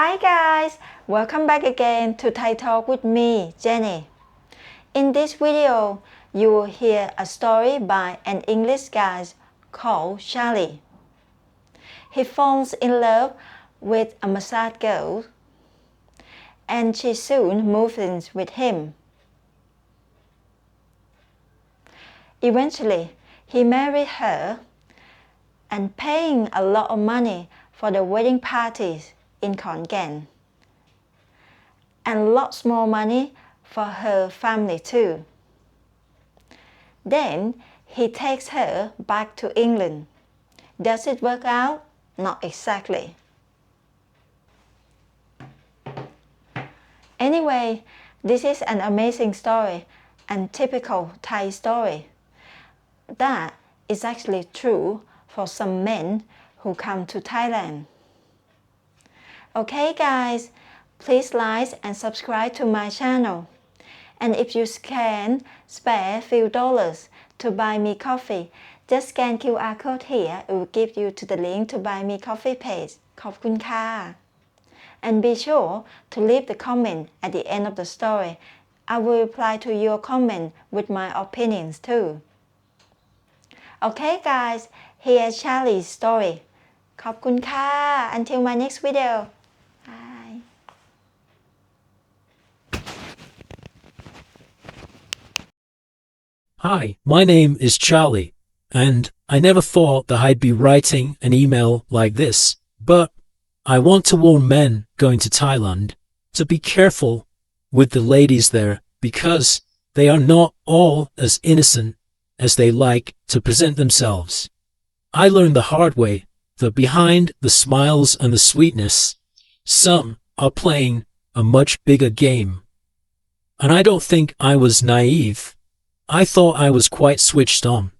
Hi guys, welcome back again to Thai Talk with me, Jenny. In this video, you will hear a story by an English guy called Charlie. He falls in love with a massage girl and she soon moves in with him. Eventually, he married her and paying a lot of money for the wedding parties in Khon Kaen, and lots more money for her family too. Then he takes her back to England. Does it work out? Not exactly. Anyway, this is an amazing story and typical Thai story that is actually true for some men who come to Thailand. Okay guys, please like and subscribe to my channel. And if you can spare a few dollars to buy me coffee, just scan QR code here. It will give you to the link to buy me coffee page. ขอบคุณค่ะ And be sure to leave the comment at the end of the story. I will reply to your comment with my opinions too. Okay guys, here's Charlie's story. ขอบคุณค่ะ Until my next video. Bye. Hi, my name is Charlie, and I never thought that I'd be writing an email like this, but I want to warn men going to Thailand to be careful with the ladies there because they are not all as innocent as they like to present themselves. I learned the hard way that behind the smiles and the sweetness, some are playing a much bigger game. And I don't think I was naive. I thought I was quite switched on.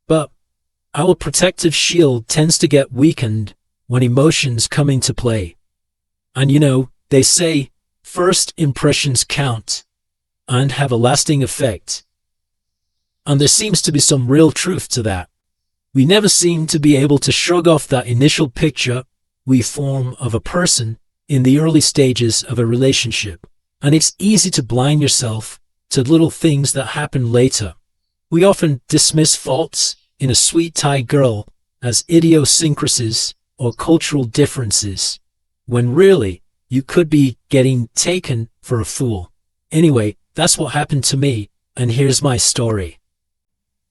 But our protective shield tends to get weakened when emotions come into play. And you know, they say first impressions count and have a lasting effect. And there seems to be some real truth to that. We never seem to be able to shrug off that initial picture we form of a person in the early stages of a relationship. And it's easy to blind yourself to little things that happen later. We often dismiss faults in a sweet Thai girl as idiosyncrasies or cultural differences, when really you could be getting taken for a fool. Anyway, that's what happened to me, and here's my story.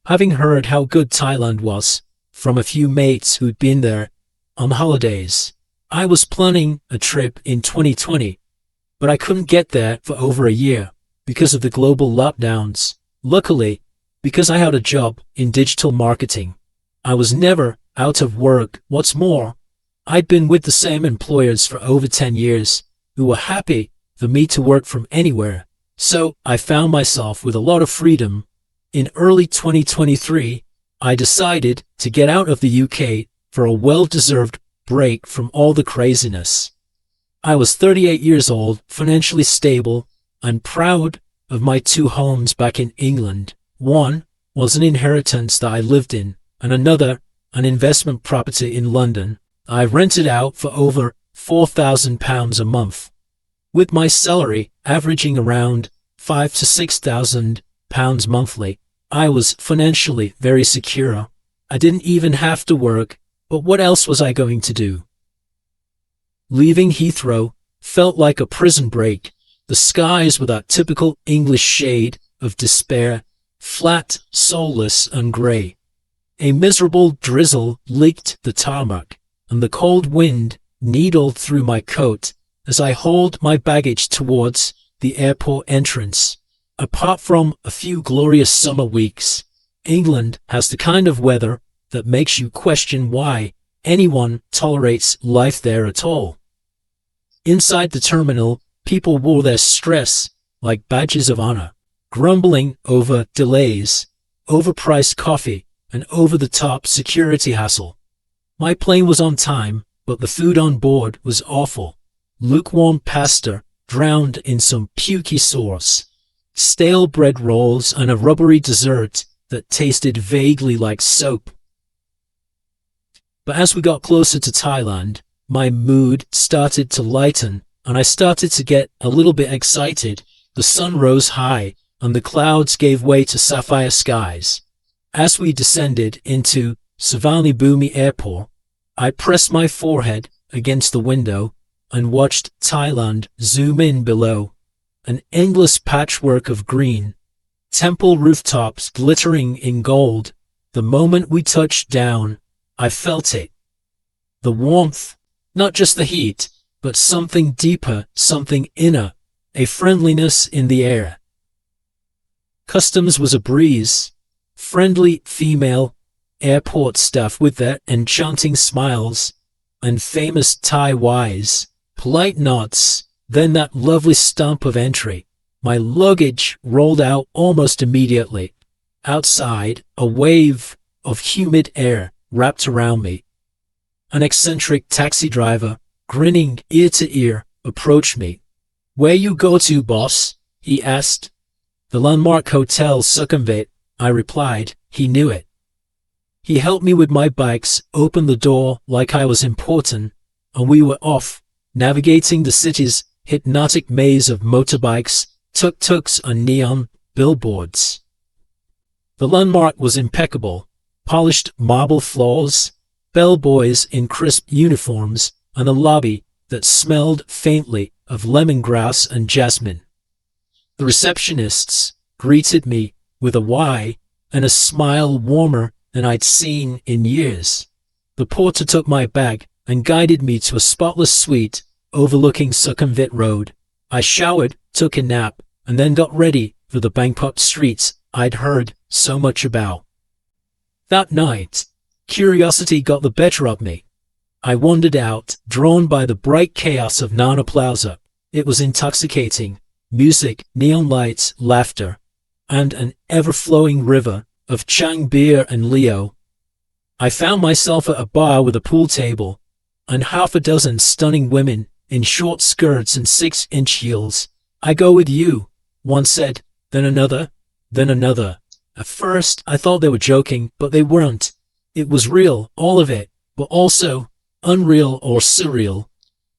Having heard how good Thailand was from a few mates who'd been there on holidays, I was planning a trip in 2020, but I couldn't get there for over a year because of the global lockdowns. Luckily, because I had a job in digital marketing, I was never out of work. What's more, I'd been with the same employers for over 10 years who were happy for me to work from anywhere. So I found myself with a lot of freedom. In early 2023, I decided to get out of the UK for a well-deserved break from all the craziness. I was 38 years old, financially stable, and proud of my two homes back in England. One was an inheritance that I lived in, and another, an investment property in London. I rented out for over £4,000 a month. With my salary averaging around £5,000 to £6,000 monthly, I was financially very secure. I didn't even have to work, but what else was I going to do? Leaving Heathrow felt like a prison break. The skies were that typical English shade of despair, flat, soulless and grey. A miserable drizzle licked the tarmac, and the cold wind needled through my coat as I hauled my baggage towards the airport entrance. Apart from a few glorious summer weeks, England has the kind of weather that makes you question why anyone tolerates life there at all. Inside the terminal, people wore their stress like badges of honor, grumbling over delays, overpriced coffee, and over-the-top security hassle. My plane was on time, but the food on board was awful. Lukewarm pasta drowned in some pukey sauce, stale bread rolls, and a rubbery dessert that tasted vaguely like soap. But as we got closer to Thailand, my mood started to lighten, and I started to get a little bit excited. The sun rose high, and the clouds gave way to sapphire skies. As we descended into Suvarnabhumi Airport, I pressed my forehead against the window and watched Thailand zoom in below. An endless patchwork of green, temple rooftops glittering in gold. The moment we touched down, I felt it. The warmth, not just the heat, but something deeper, something inner, a friendliness in the air. Customs was a breeze. Friendly female airport staff with their enchanting smiles and famous Thai wise, polite nods, then that lovely stamp of entry. My luggage rolled out almost immediately. Outside, a wave of humid air wrapped around me. An eccentric taxi driver, grinning ear to ear, approached me. "Where you go to, boss?" he asked. "The landmark hotel Sukhumvit," I replied. He knew it. He helped me with my bags, opened the door like I was important, and we were off, navigating the city's hypnotic maze of motorbikes, tuk-tuks, and neon billboards. The landmark was impeccable. Polished marble floors, bellboys in crisp uniforms, and a lobby that smelled faintly of lemongrass and jasmine. The receptionists greeted me with a "why" and a smile warmer than I'd seen in years. The porter took my bag and guided me to a spotless suite overlooking Sukhumvit Road. I showered, took a nap, and then got ready for the Bangkok streets I'd heard so much about. That night, curiosity got the better of me. I wandered out, drawn by the bright chaos of Nana Plaza. It was intoxicating. Music, neon lights, laughter, and an ever-flowing river of Chang beer and Leo. I found myself at a bar with a pool table and half a dozen stunning women in short skirts and 6-inch heels. "I go with you," one said, then another, then another. At first, I thought they were joking, but they weren't. It was real, all of it, but also unreal or surreal,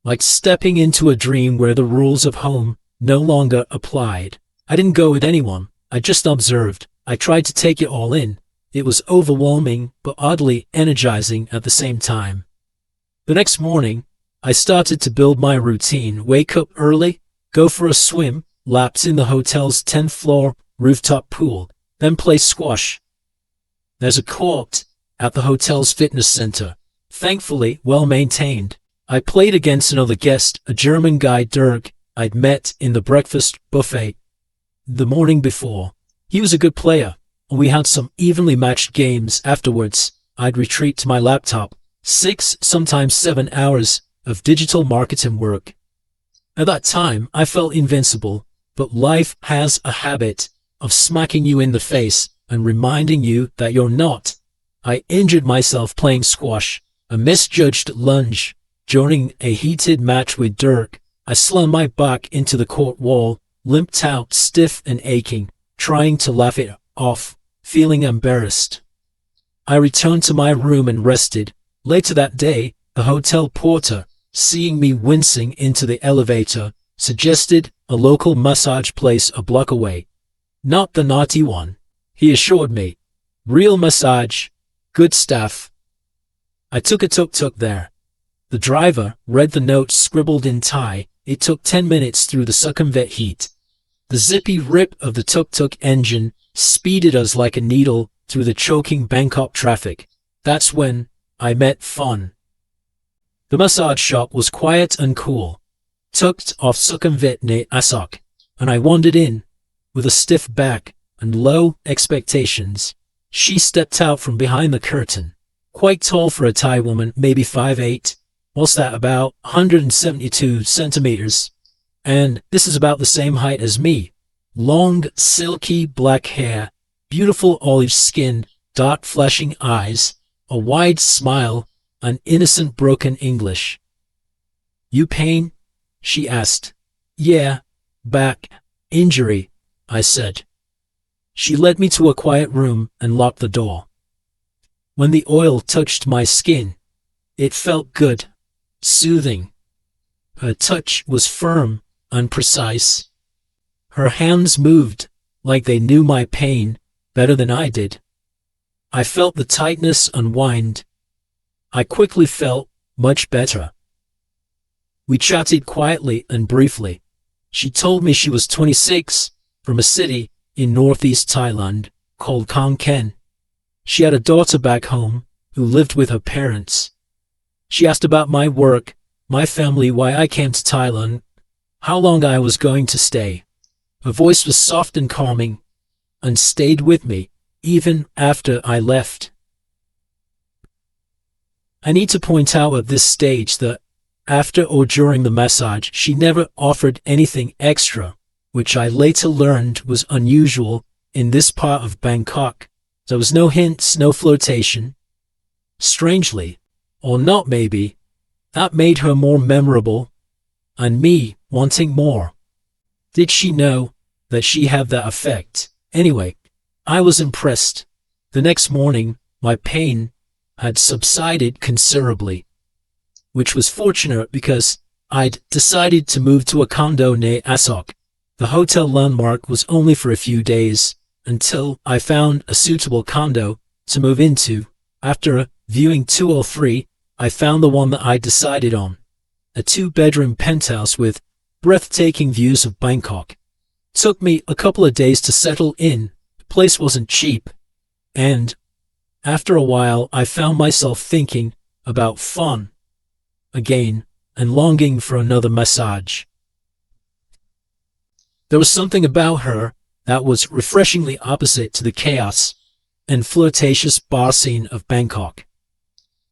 like stepping into a dream where the rules of home no longer applied. I didn't go with anyone. I just observed. I tried to take it all in. It was overwhelming, but oddly energizing at the same time. The next morning, I started to build my routine. Wake up early, go for a swim, laps in the hotel's 10th floor rooftop pool, then play squash. There's a court at the hotel's fitness center, thankfully well maintained. I played against another guest, a German guy, Dirk, I'd met in the breakfast buffet the morning before. He was a good player, and we had some evenly matched games. Afterwards, I'd retreat to my laptop. 6, sometimes 7 hours of digital marketing work. At that time, I felt invincible, but life has a habit of smacking you in the face and reminding you that you're not. I injured myself playing squash, a misjudged lunge. During a heated match with Dirk, I slammed my back into the court wall, limped out stiff and aching, trying to laugh it off, feeling embarrassed. I returned to my room and rested. Later that day, the hotel porter, seeing me wincing into the elevator, suggested a local massage place a block away. "Not the naughty one," he assured me. "Real massage, good staff." I took a tuk-tuk there. The driver read the note scribbled in Thai. It took 10 minutes through the Sukhumvit heat. The zippy rip of the tuk-tuk engine speeded us like a needle through the choking Bangkok traffic. That's when I met fun. The massage shop was quiet and cool, tucked off Sukhumvit near Asok, and I wandered in with a stiff back and low expectations. She stepped out from behind the curtain, quite tall for a Thai woman, maybe 5'8". What's that, about 172 centimeters? And this is about the same height as me. Long, silky black hair, beautiful olive skin, dark flashing eyes, a wide smile, and innocent broken English. "You pain?" she asked. "Yeah, back injury," I said. She led me to a quiet room and locked the door. When the oil touched my skin, it felt good. soothing. Her touch was firm and precise. Her hands moved like they knew my pain better than I did. I felt the tightness unwind. I quickly felt much better. We chatted quietly and briefly. She told me she was 26, from a city in northeast Thailand called Khon Kaen. She had a daughter back home who lived with her parents. She asked about my work, my family, why I came to Thailand, how long I was going to stay. Her voice was soft and calming, and stayed with me even after I left. I need to point out at this stage that after or during the massage, she never offered anything extra, which I later learned was unusual in this part of Bangkok. There was no hints, no flirtation. Strangely, or not maybe, that made her more memorable, and me wanting more. Did she know that she had that effect? Anyway, I was impressed. The next morning, my pain had subsided considerably, which was fortunate because I'd decided to move to a condo near Asok. The hotel landmark was only for a few days until I found a suitable condo to move into. After viewing 2 or 3, I found the one that I decided on. A 2-bedroom penthouse with breathtaking views of Bangkok. Took me a couple of days to settle in. The place wasn't cheap. And after a while, I found myself thinking about fun again and longing for another massage. There was something about her that was refreshingly opposite to the chaos and flirtatious bar scene of Bangkok.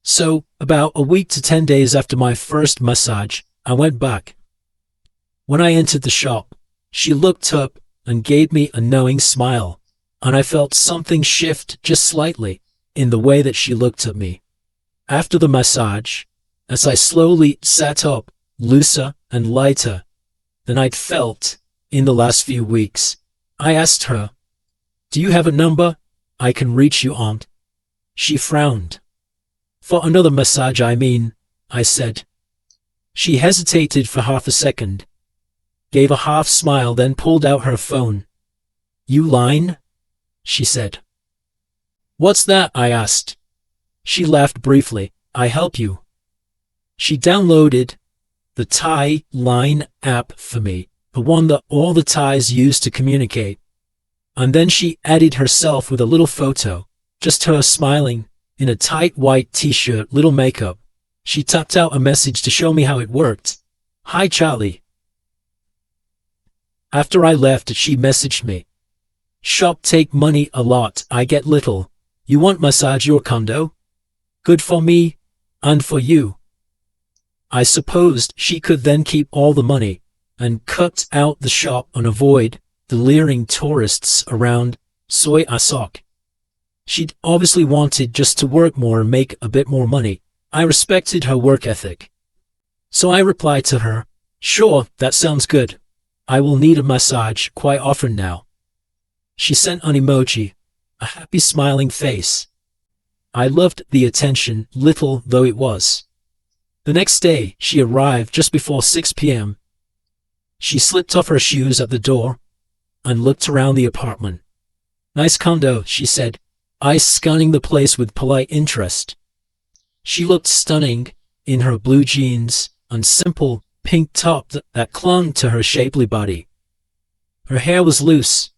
So, about a week to 10 days after my first massage, I went back. When I entered the shop, she looked up and gave me a knowing smile, and I felt something shift just slightly in the way that she looked at me. After the massage, as I slowly sat up, looser and lighter than I'd felt in the last few weeks, I asked her, "Do you have a number I can reach you on?" She frowned. "For another massage, I mean," I said. She hesitated for half a second, gave a half smile, then pulled out her phone. "You line?" she said. "What's that?" I asked. She laughed briefly. "I help you." She downloaded the Thai Line app for me, the one that all the Thais use to communicate. And then she added herself with a little photo, just her smiling, in a tight white t-shirt, little makeup. She tapped out a message to show me how it worked. "Hi Charlie." After I left, she messaged me. "Shop take money a lot, I get little. You want massage your condo? Good for me, and for you." I supposed she could then keep all the money and cut out the shop and avoid the leering tourists around Soi Asok. She'd obviously wanted just to work more and make a bit more money. I respected her work ethic. So I replied to her, "Sure, that sounds good. I will need a massage quite often now." She sent an emoji, a happy smiling face. I loved the attention, little though it was. The next day, she arrived just before 6 p.m. She slipped off her shoes at the door and looked around the apartment. "Nice condo," she said, eyes scanning the place with polite interest. She looked stunning in her blue jeans and simple pink top that clung to her shapely body. Her hair was loose,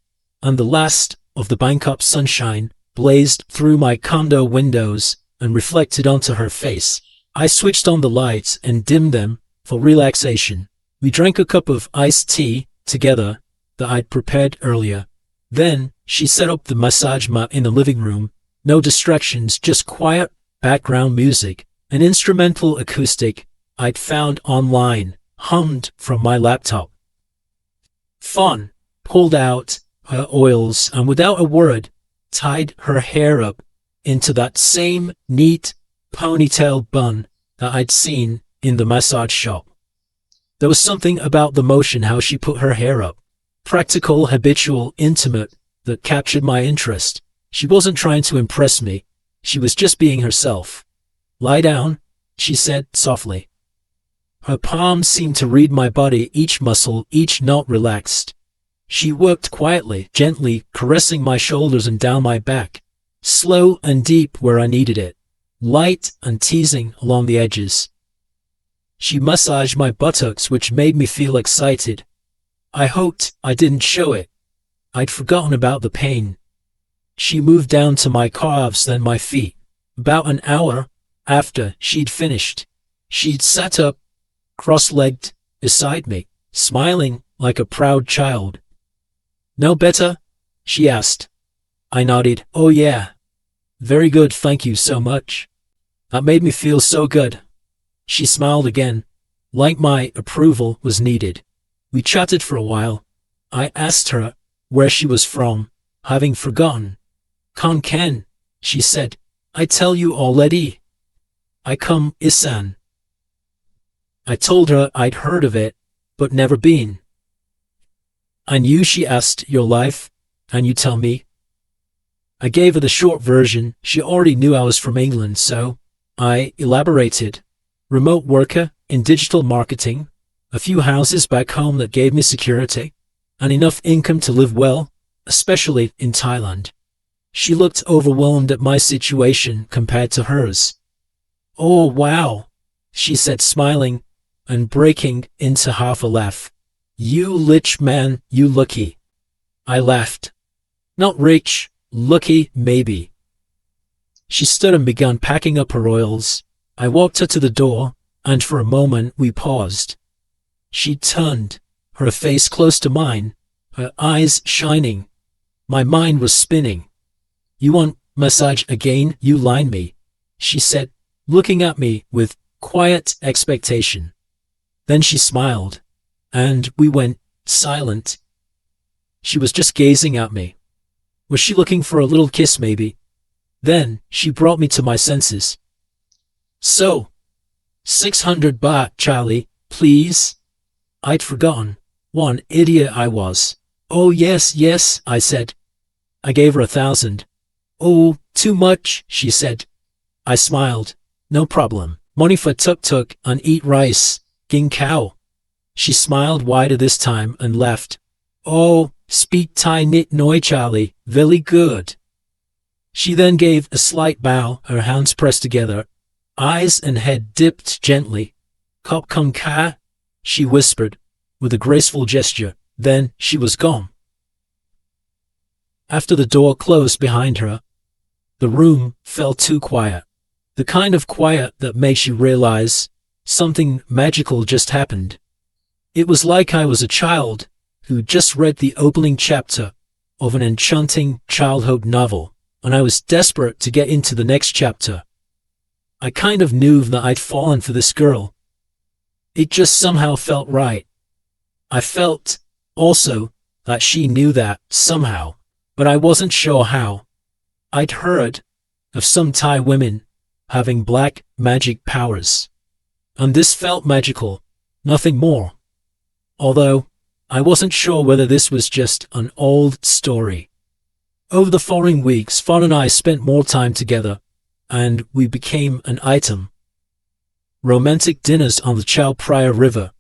and the last of the Bangkok sunshine blazed through my condo windows and reflected onto her face. I switched on the lights and dimmed them for relaxation. We drank a cup of iced tea together that I'd prepared earlier. Then she set up the massage mat in the living room. No distractions, just quiet background music. An instrumental acoustic I'd found online, hummed from my laptop. Fun. Pulled out her oils and without a word, tied her hair up into that same neat ponytail bun that I'd seen in the massage shop. There was something about the motion, how she put her hair up. Practical, habitual, intimate, that captured my interest. She wasn't trying to impress me. She was just being herself. "Lie down," she said softly. Her palms seemed to read my body, each muscle, each knot relaxed. She worked quietly, gently, caressing my shoulders and down my back, slow and deep where I needed it, light and teasing along the edges. She massaged my buttocks, which made me feel excited. I hoped I didn't show it. I'd forgotten about the pain. She moved down to my calves, then my feet. About an hour after she'd finished, she'd sat up, cross-legged, beside me, smiling like a proud child. "No better?" she asked. I nodded. "Oh yeah. Very good, thank you so much. That made me feel so good." She smiled again, like my approval was needed. We chatted for a while. I asked her where she was from, having forgotten. "Kon Ken," she said. "I tell you already. I come Isan." I told her I'd heard of it, but never been. "And you," she asked, "your life? Can you tell me?" I gave her the short version. She already knew I was from England, so I elaborated. Remote worker in digital marketing, a few houses back home that gave me security, and enough income to live well, especially in Thailand. She looked overwhelmed at my situation compared to hers. "Oh wow," she said, smiling and breaking into half a laugh. "You rich man, you lucky." I laughed. "Not rich, lucky maybe." She stood and began packing up her oils. I walked her to the door, and for a moment we paused. She turned, her face close to mine, her eyes shining. My mind was spinning. "You want massage again, you line me," she said, looking at me with quiet expectation. Then she smiled, and we went silent. She was just gazing at me. Was she looking for a little kiss maybe? Then she brought me to my senses. "So, 600 baht, Charlie, please." I'd forgotten. What an idiot I was. "Oh yes, yes," I said. I gave her 1,000. "Oh, too much," she said. I smiled. "No problem. Money for tuk-tuk and eat rice, ging cow." She smiled wider this time and laughed. "Oh, speak Thai nit noi, Charlie. Very good." She then gave a slight bow, her hands pressed together, eyes and head dipped gently. "Kop kung ka," she whispered, with a graceful gesture. Then she was gone. After the door closed behind her, the room felt too quiet. The kind of quiet that makes you realize something magical just happened. It was like I was a child who just read the opening chapter of an enchanting childhood novel, and I was desperate to get into the next chapter. I kind of knew that I'd fallen for this girl. It just somehow felt right. I felt also that she knew that somehow, but I wasn't sure how. I'd heard of some Thai women having black magic powers, and this felt magical, nothing more. Although I wasn't sure whether this was just an old story. Over the following weeks, Fawn and I spent more time together, and we became an item. Romantic dinners on the Chao Phraya River,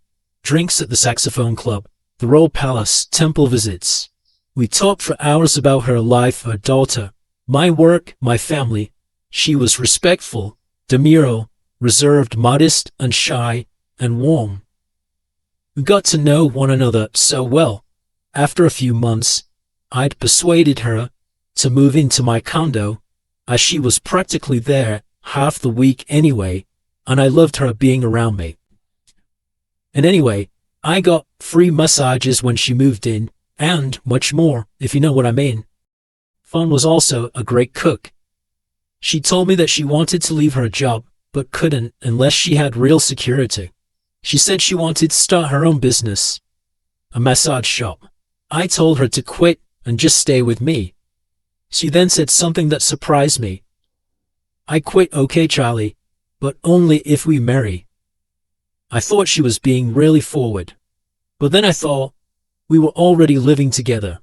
drinks at the Saxophone Club, the Royal Palace, temple visits. We talked for hours about her life, her daughter, my work, my family. She was respectful, demure, reserved, modest, and shy, and warm. We got to know one another so well. After a few months, I'd persuaded her to move into my condo, as she was practically there half the week anyway, and I loved her being around me. And anyway, I got free massages when she moved in, and much more, if you know what I mean. Fawn was also a great cook. She told me that she wanted to leave her job, but couldn't unless she had real security. She said she wanted to start her own business, a massage shop. I told her to quit and just stay with me. She then said something that surprised me. "I quit, okay, Charlie, but only if we marry." I thought she was being really forward, but then I thought we were already living together,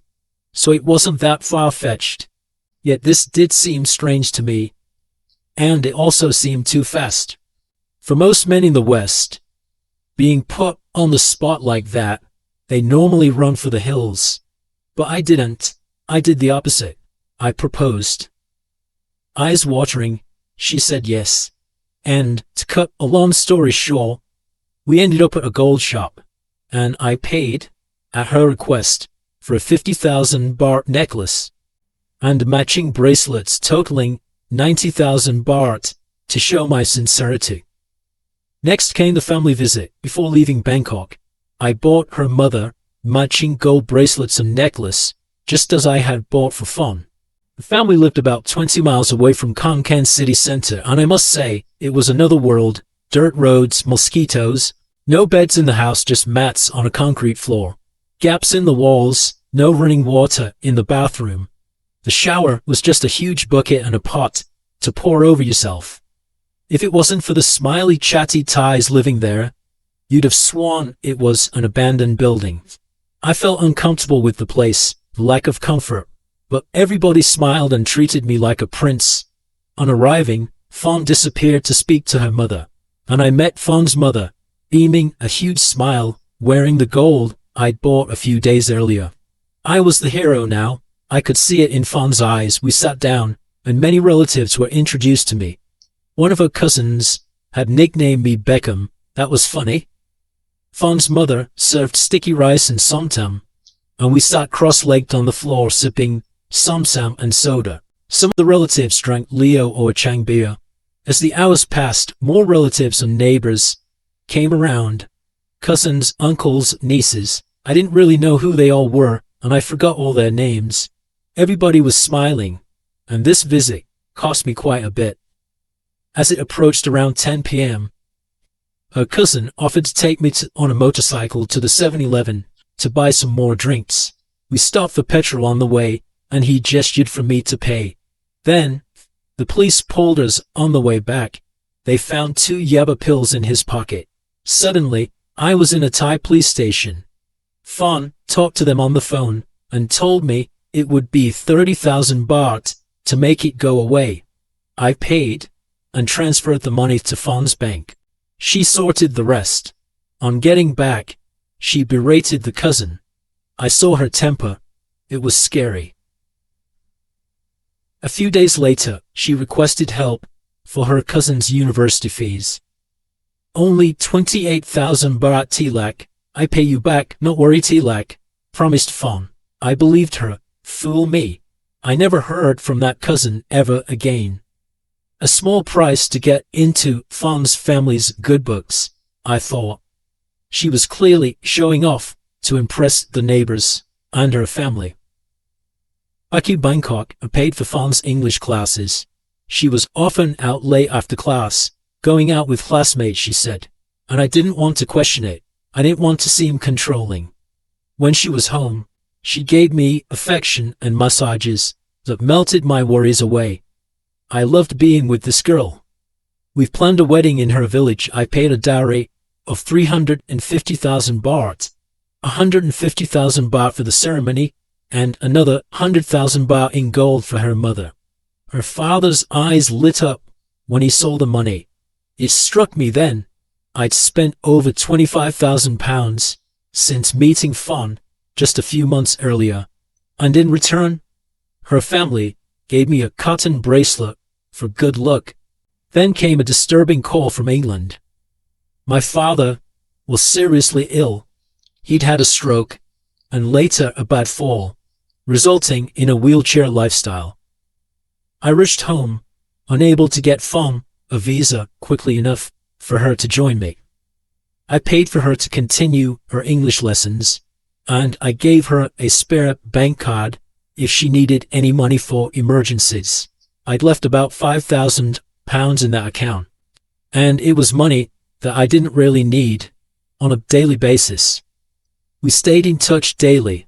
so it wasn't that far-fetched. Yet this did seem strange to me, and it also seemed too fast. For most men in the West, Being put on the spot like that, they normally run for the hills. But I didn't. I did the opposite. I proposed. Eyes watering, she said yes. And, to cut a long story short, we ended up at a gold shop, and I paid, at her request, for a 50,000 baht necklace and matching bracelets totaling 90,000 baht to show my sincerity. Next came the family visit. Before leaving Bangkok, I bought her mother matching gold bracelets and necklace, just as I had bought for fun. The family lived about 20 miles away from Khon Kaen city center, and I must say, it was another world. Dirt roads, mosquitoes, no beds in the house, just mats on a concrete floor. Gaps in the walls, no running water in the bathroom. The shower was just a huge bucket and a pot to pour over yourself. If it wasn't for the smiley, chatty Thais living there, you'd have sworn it was an abandoned building. I felt uncomfortable with the place, the lack of comfort, but everybody smiled and treated me like a prince. On arriving, Fawn disappeared to speak to her mother, and I met Fawn's mother, beaming a huge smile, wearing the gold I'd bought a few days earlier. I was the hero now. I could see it in Fawn's eyes. We sat down, and many relatives were introduced to me. One of her cousins had nicknamed me Beckham. That was funny. Fawn's mother served sticky rice and somtam, and we sat cross-legged on the floor sipping somsam and soda. Some of the relatives drank Leo or Chang beer. As the hours passed, more relatives and neighbors came around. Cousins, uncles, nieces. I didn't really know who they all were, and I forgot all their names. Everybody was smiling, and this visit cost me quite a bit. As it approached around 10 p.m., her cousin offered to take me on a motorcycle to the 7-Eleven to buy some more drinks. We stopped for petrol on the way, and he gestured for me to pay. Then, the police pulled us on the way back. They found 2 yaba pills in his pocket. Suddenly, I was in a Thai police station. Fawn talked to them on the phone and told me it would be 30,000 baht to make it go away. I paid and transferred the money to Fawn's bank. She sorted the rest. On getting back, she berated the cousin. I saw her temper. It was scary. A few days later, she requested help for her cousin's university fees. Only 28,000 baht tilak. I pay you back, not worry tilak, promised Fawn. I believed her. Fool me. I never heard from that cousin ever again. A small price to get into Fawn's family's good books, I thought. She was clearly showing off to impress the neighbors and her family. Back in Bangkok, I paid for Fawn's English classes. She was often out late after class, going out with classmates, she said, and I didn't want to question it. I didn't want to seem controlling. When she was home, she gave me affection and massages that melted my worries away. I loved being with this girl. We've planned a wedding in her village. I paid a dowry of 350,000 baht, 150,000 baht for the ceremony, and another 100,000 baht in gold for her mother. Her father's eyes lit up when he saw the money. It struck me then. I'd spent over 25,000 pounds since meeting Fawn just a few months earlier, and in return, her family gave me a cotton bracelet for good luck. Then came a disturbing call from England. My father was seriously ill. He'd had a stroke, and later a bad fall, resulting in a wheelchair lifestyle. I rushed home, unable to get Fawn a visa quickly enough for her to join me. I paid for her to continue her English lessons, and I gave her a spare bank card if she needed any money for emergencies. I'd left about 5,000 pounds in that account, and it was money that I didn't really need on a daily basis. We stayed in touch daily,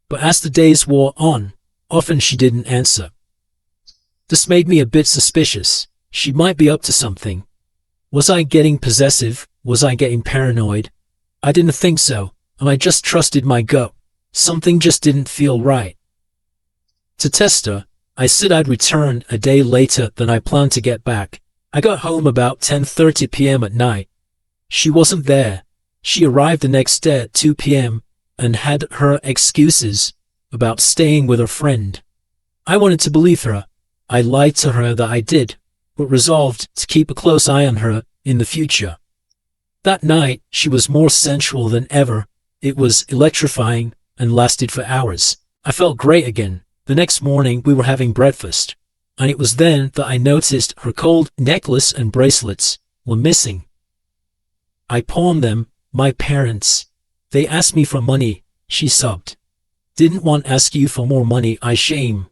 but as the days wore on, often she didn't answer. This made me a bit suspicious. She might be up to something. Was I getting possessive? Was I getting paranoid? I didn't think so, and I just trusted my gut. Something just didn't feel right. To test her, I said I'd return a day later than I planned to get back. I got home about 10:30 p.m. at night. She wasn't there, She arrived the next day at 2 p.m. and had her excuses about staying with her friend. I wanted to believe her. I lied to her that I did, but resolved to keep a close eye on her in the future. That night, she was more sensual than ever. It was electrifying and lasted for hours. I felt great again. The next morning, we were having breakfast, and it was then that I noticed her gold necklace and bracelets were missing. I pawned them. My parents, they asked me for money, she sobbed. Didn't want to ask you for more money, I shame.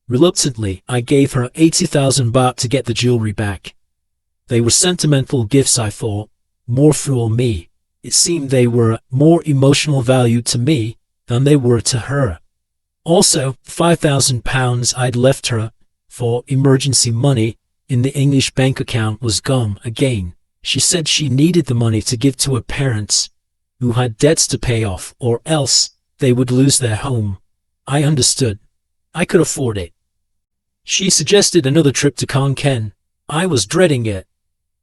Reluctantly, I gave her 80,000 baht to get the jewelry back. They were sentimental gifts, I thought. More fool me. It seemed they were more emotional value to me than they were to her. Also, 5,000 pounds I'd left her for emergency money in the English bank account was gone again. She said she needed the money to give to her parents, who had debts to pay off, or else they would lose their home. I understood. I could afford it. She suggested another trip to Khon Kaen. I was dreading it.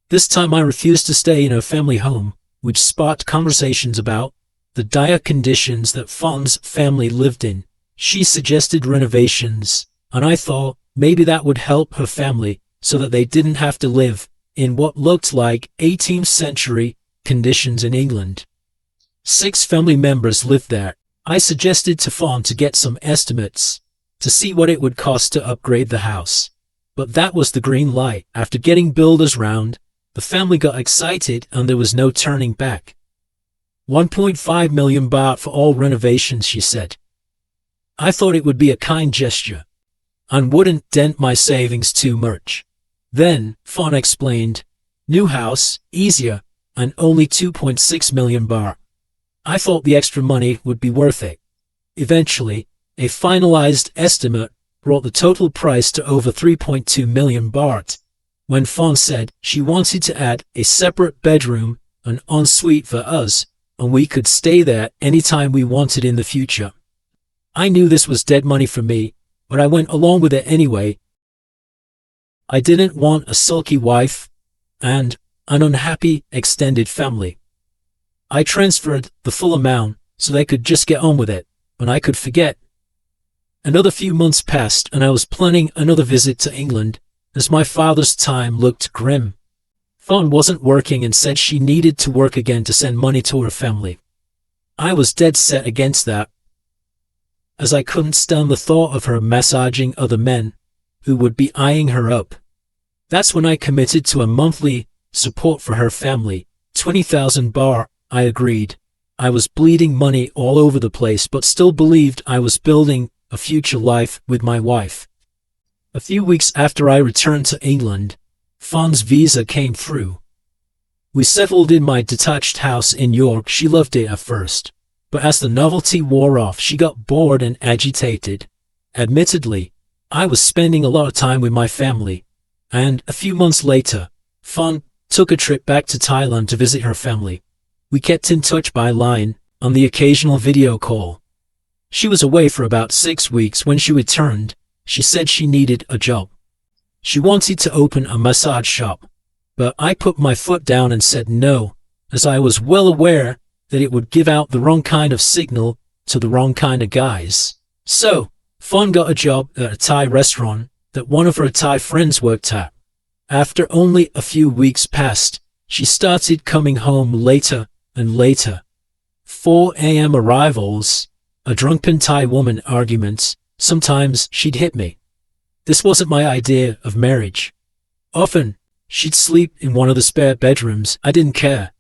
This time I refused to stay in her family home, which sparked conversations about the dire conditions that Fon's family lived in. She suggested renovations, and I thought maybe that would help her family so that they didn't have to live in what looked like 18th century conditions in England. 6 family members lived there. I suggested to Fon to get some estimates to see what it would cost to upgrade the house. But that was the green light. After getting builders round, the family got excited and there was no turning back. 1.5 million baht for all renovations, she said. I thought it would be a kind gesture and wouldn't dent my savings too much. Then, Fon explained, new house, easier, and only 2.6 million baht. I thought the extra money would be worth it. Eventually, a finalized estimate brought the total price to over 3.2 million baht. When Fon said she wanted to add a separate bedroom, an ensuite for us, and we could stay there anytime we wanted in the future. I knew this was dead money for me, but I went along with it anyway. I didn't want a sulky wife and an unhappy extended family. I transferred the full amount so they could just get on with it, and I could forget. Another few months passed and I was planning another visit to England as my father's time looked grim. Fon wasn't working and said she needed to work again to send money to her family. I was dead set against that, as I couldn't stand the thought of her massaging other men who would be eyeing her up. That's when I committed to a monthly support for her family, 20,000 baht. I agreed. I was bleeding money all over the place but still believed I was building a future life with my wife. A few weeks after I returned to England, Fon's visa came through. We settled in my detached house in York. She loved it at first, but as the novelty wore off, she got bored and agitated. Admittedly, I was spending a lot of time with my family, and a few months later, Fon took a trip back to Thailand to visit her family. We kept in touch by line, on the occasional video call. She was away for about 6 weeks. When she returned, she said she needed a job. She wanted to open a massage shop, but I put my foot down and said no, as I was well aware that it would give out the wrong kind of signal to the wrong kind of guys. So, Fon got a job at a Thai restaurant that one of her Thai friends worked at. After only a few weeks passed, she started coming home later and later. 4 a.m. arrivals, a drunken Thai woman arguments, sometimes she'd hit me. This wasn't my idea of marriage. Often, she'd sleep in one of the spare bedrooms. I didn't care.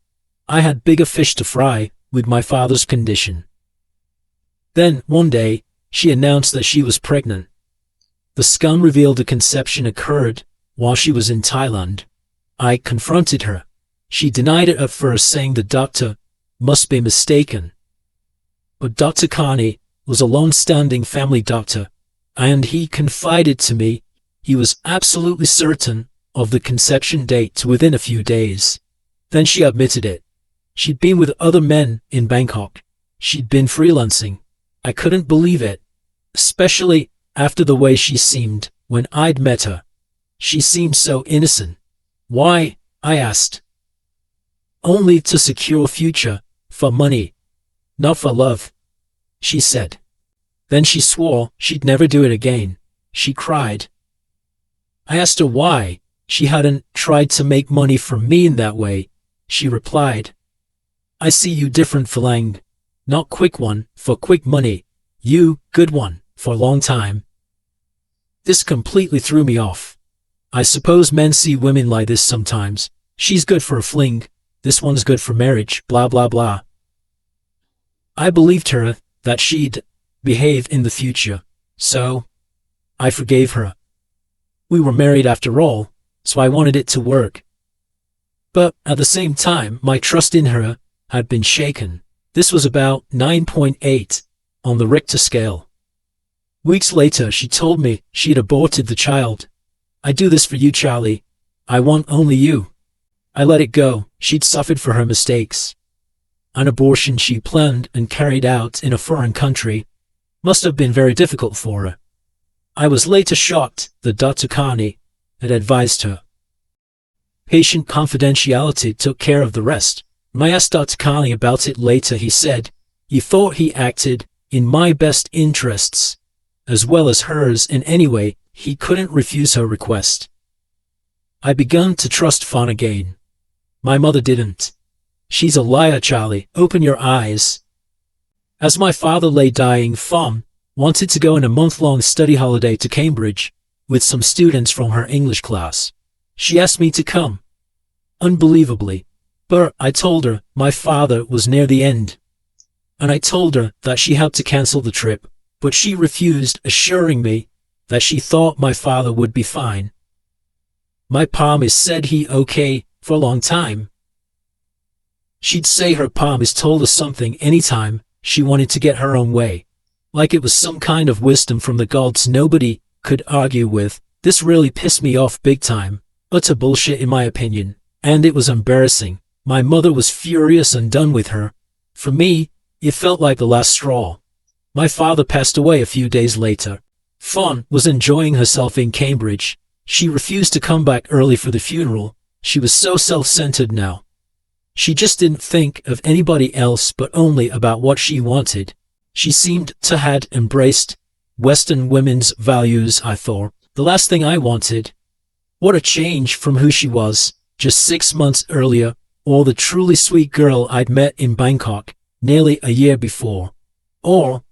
I had bigger fish to fry with my father's condition. Then, one day, she announced that she was pregnant. The scan revealed a conception occurred while she was in Thailand. I confronted her. She denied it at first, saying the doctor must be mistaken. But Dr. Carney was a long-standing family doctor, and he confided to me he was absolutely certain of the conception date within a few days. Then she admitted it. She'd been with other men in Bangkok. She'd been freelancing. I couldn't believe it, especially after the way she seemed when I'd met her. She seemed so innocent. Why? I asked. only to secure a future, for money, not for love, she said. Then she swore she'd never do it again. She cried. I asked her why she hadn't tried to make money from me in that way. She replied, I see you different, Falang. Not quick one for quick money. You, good one, for a long time. This completely threw me off. I suppose men see women like this sometimes. She's good for a fling. This one's good for marriage, blah blah blah. I believed her that she'd behave in the future, so I forgave her. We were married after all, so I wanted it to work. But at the same time, my trust in her had been shaken. This was about 9.8 on the Richter scale. Weeks later, she told me she'd aborted the child. I do this for you, Charlie. I want only you. I let it go. She'd suffered for her mistakes. An abortion she planned and carried out in a foreign country must have been very difficult for her. I was later shocked that Dr. Carney had advised her. Patient confidentiality took care of the rest. When I asked Dr. Carney about it later, he said he thought he acted in my best interests, as well as hers in any way. He couldn't refuse her request. I began to trust Fawn again. My mother didn't. She's a liar, Charlie. Open your eyes. As my father lay dying, Fawn wanted to go on a month-long study holiday to Cambridge with some students from her English class. She asked me to come. Unbelievably, but I told her my father was near the end. And I told her that she had to cancel the trip, but she refused, assuring me that she thought my father would be fine. My palmist said he okay for a long time. She'd say her palmist told her something anytime she wanted to get her own way, like it was some kind of wisdom from the gods nobody could argue with. This really pissed me off big time. Utter bullshit in my opinion, and it was embarrassing. My mother was furious and done with her. For me, it felt like the last straw. My father passed away a few days later. Fawn was enjoying herself in Cambridge. She refused to come back early for the funeral. She was so self-centered now. She just didn't think of anybody else but only about what she wanted. She seemed to had embraced Western women's values, I thought. The last thing I wanted. What a change from who she was just 6 months earlier, or the truly sweet girl I'd met in Bangkok nearly a year before. Or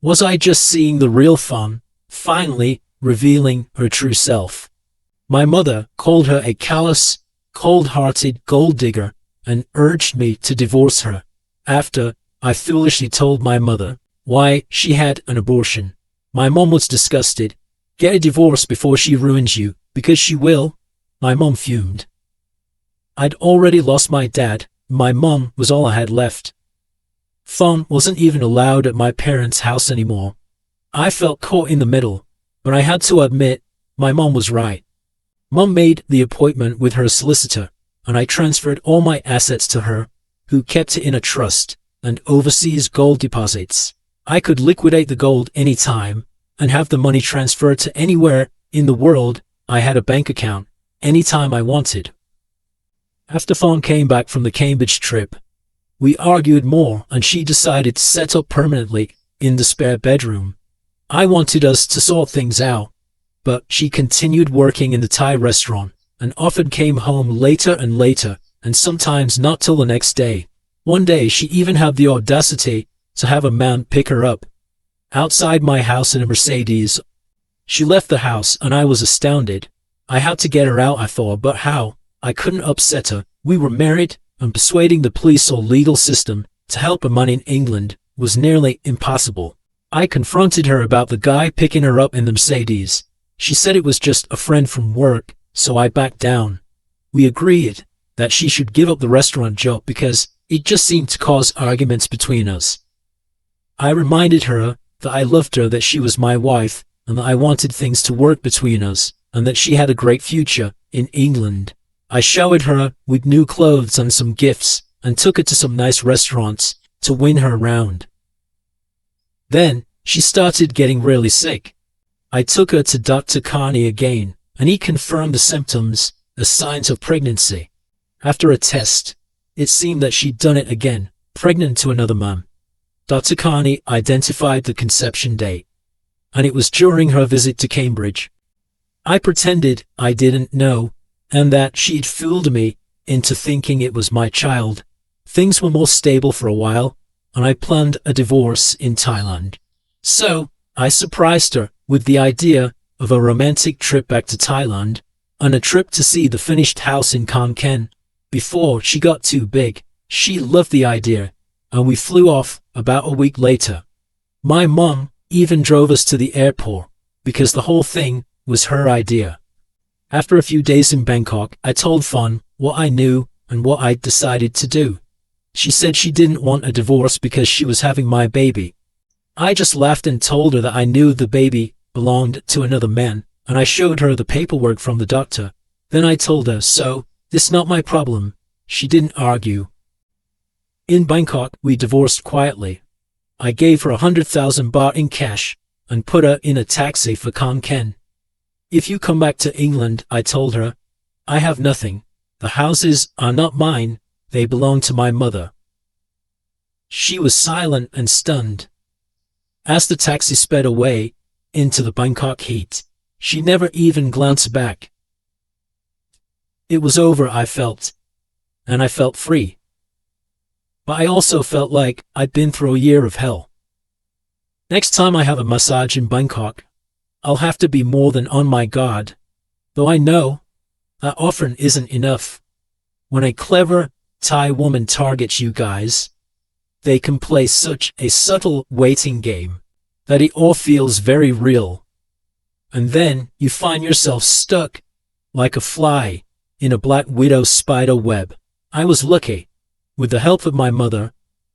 was I just seeing the real Fawn, finally revealing her true self? My mother called her a callous, cold-hearted gold digger and urged me to divorce her after I foolishly told my mother why she had an abortion. My mom was disgusted. Get a divorce before she ruins you, because she will. My mom fumed. I'd already lost my dad. My mom was all I had left. Fawn wasn't even allowed at my parents' house anymore. I felt caught in the middle, but I had to admit my mom was right. Mom made the appointment with her solicitor, and I transferred all my assets to her, who kept it in a trust and overseas gold deposits. I could liquidate the gold any time and have the money transferred to anywhere in the world. I had a bank account anytime I wanted. After Fawn came back from the Cambridge trip, we argued more and she decided to set up permanently in the spare bedroom. I wanted us to sort things out, but she continued working in the Thai restaurant and often came home later and later, and sometimes not till the next day. One day she even had the audacity to have a man pick her up outside my house in a Mercedes. She left the house and I was astounded. I had to get her out, I thought, but how? I couldn't upset her. We were married, and persuading the police or legal system to help a man in England was nearly impossible. I confronted her about the guy picking her up in the Mercedes. She said it was just a friend from work, so I backed down. We agreed that she should give up the restaurant job because it just seemed to cause arguments between us. I reminded her that I loved her, that she was my wife, and that I wanted things to work between us, and that she had a great future in England. I showered her with new clothes and some gifts, and took her to some nice restaurants to win her around. Then, she started getting really sick. I took her to Dr. Carney again, and he confirmed the symptoms as signs of pregnancy. After a test, it seemed that she'd done it again, pregnant to another man. Dr. Carney identified the conception date, and it was during her visit to Cambridge. I pretended I didn't know, and that she'd fooled me into thinking it was my child. Things were more stable for a while, and I planned a divorce in Thailand. So, I surprised her with the idea of a romantic trip back to Thailand, and a trip to see the finished house in Khon Kaen. Before she got too big, she loved the idea, and we flew off about a week later. My mom even drove us to the airport, because the whole thing was her idea. After a few days in Bangkok, I told Fon what I knew and what I'd decided to do. She said she didn't want a divorce because she was having my baby. I just laughed and told her that I knew the baby belonged to another man, and I showed her the paperwork from the doctor. Then I told her, so, this not my problem. She didn't argue. In Bangkok, we divorced quietly. I gave her 100,000 baht in cash, and put her in a taxi for Khon Kaen. If you come back to England, I told her, I have nothing. The houses are not mine, they belong to my mother. She was silent and stunned. As the taxi sped away into the Bangkok heat, she never even glanced back. It was over, I felt, and I felt free. But I also felt like I'd been through a year of hell. Next time I have a massage in Bangkok, I'll have to be more than on my guard, though I know that often isn't enough. When a clever Thai woman targets you guys, they can play such a subtle waiting game that it all feels very real. And then you find yourself stuck like a fly in a black widow spider web. I was lucky. With the help of my mother,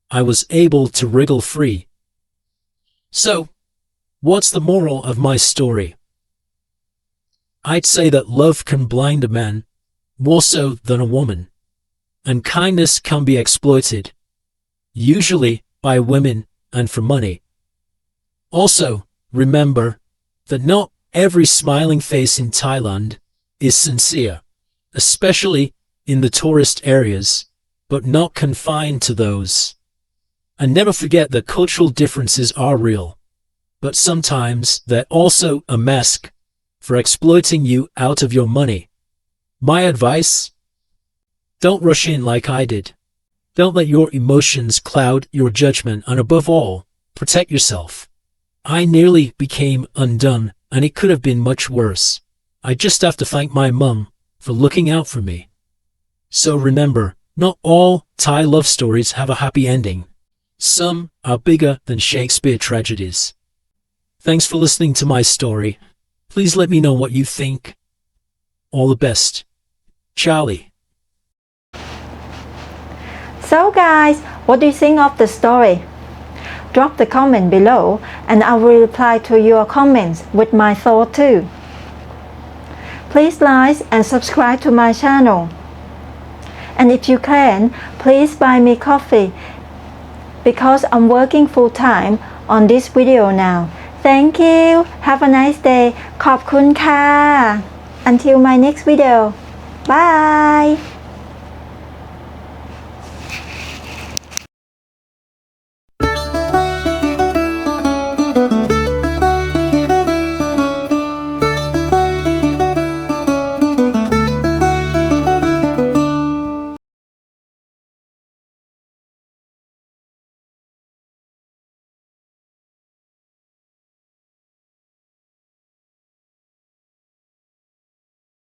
I was able to wriggle free. So, what's the moral of my story? I'd say that love can blind a man more so than a woman, and kindness can be exploited, usually by women and for money. Also, remember that not every smiling face in Thailand is sincere, especially in the tourist areas, but not confined to those. And never forget that cultural differences are real, but sometimes they're also a mask for exploiting you out of your money. My advice? Don't rush in like I did. Don't let your emotions cloud your judgment, and above all, protect yourself. I nearly became undone, and it could have been much worse. I just have to thank my mum for looking out for me. So remember, not all Thai love stories have a happy ending. Some are bigger than Shakespeare tragedies. Thanks for listening to my story. Please let me know what you think. All the best. Charlie. So guys, what do you think of the story? Drop the comment below and I will reply to your comments with my thought too. Please like and subscribe to my channel. And if you can, please buy me coffee because I'm working full time on this video now. Thank you. Have a nice day. ขอบคุณค่ะ Until my next video. Bye.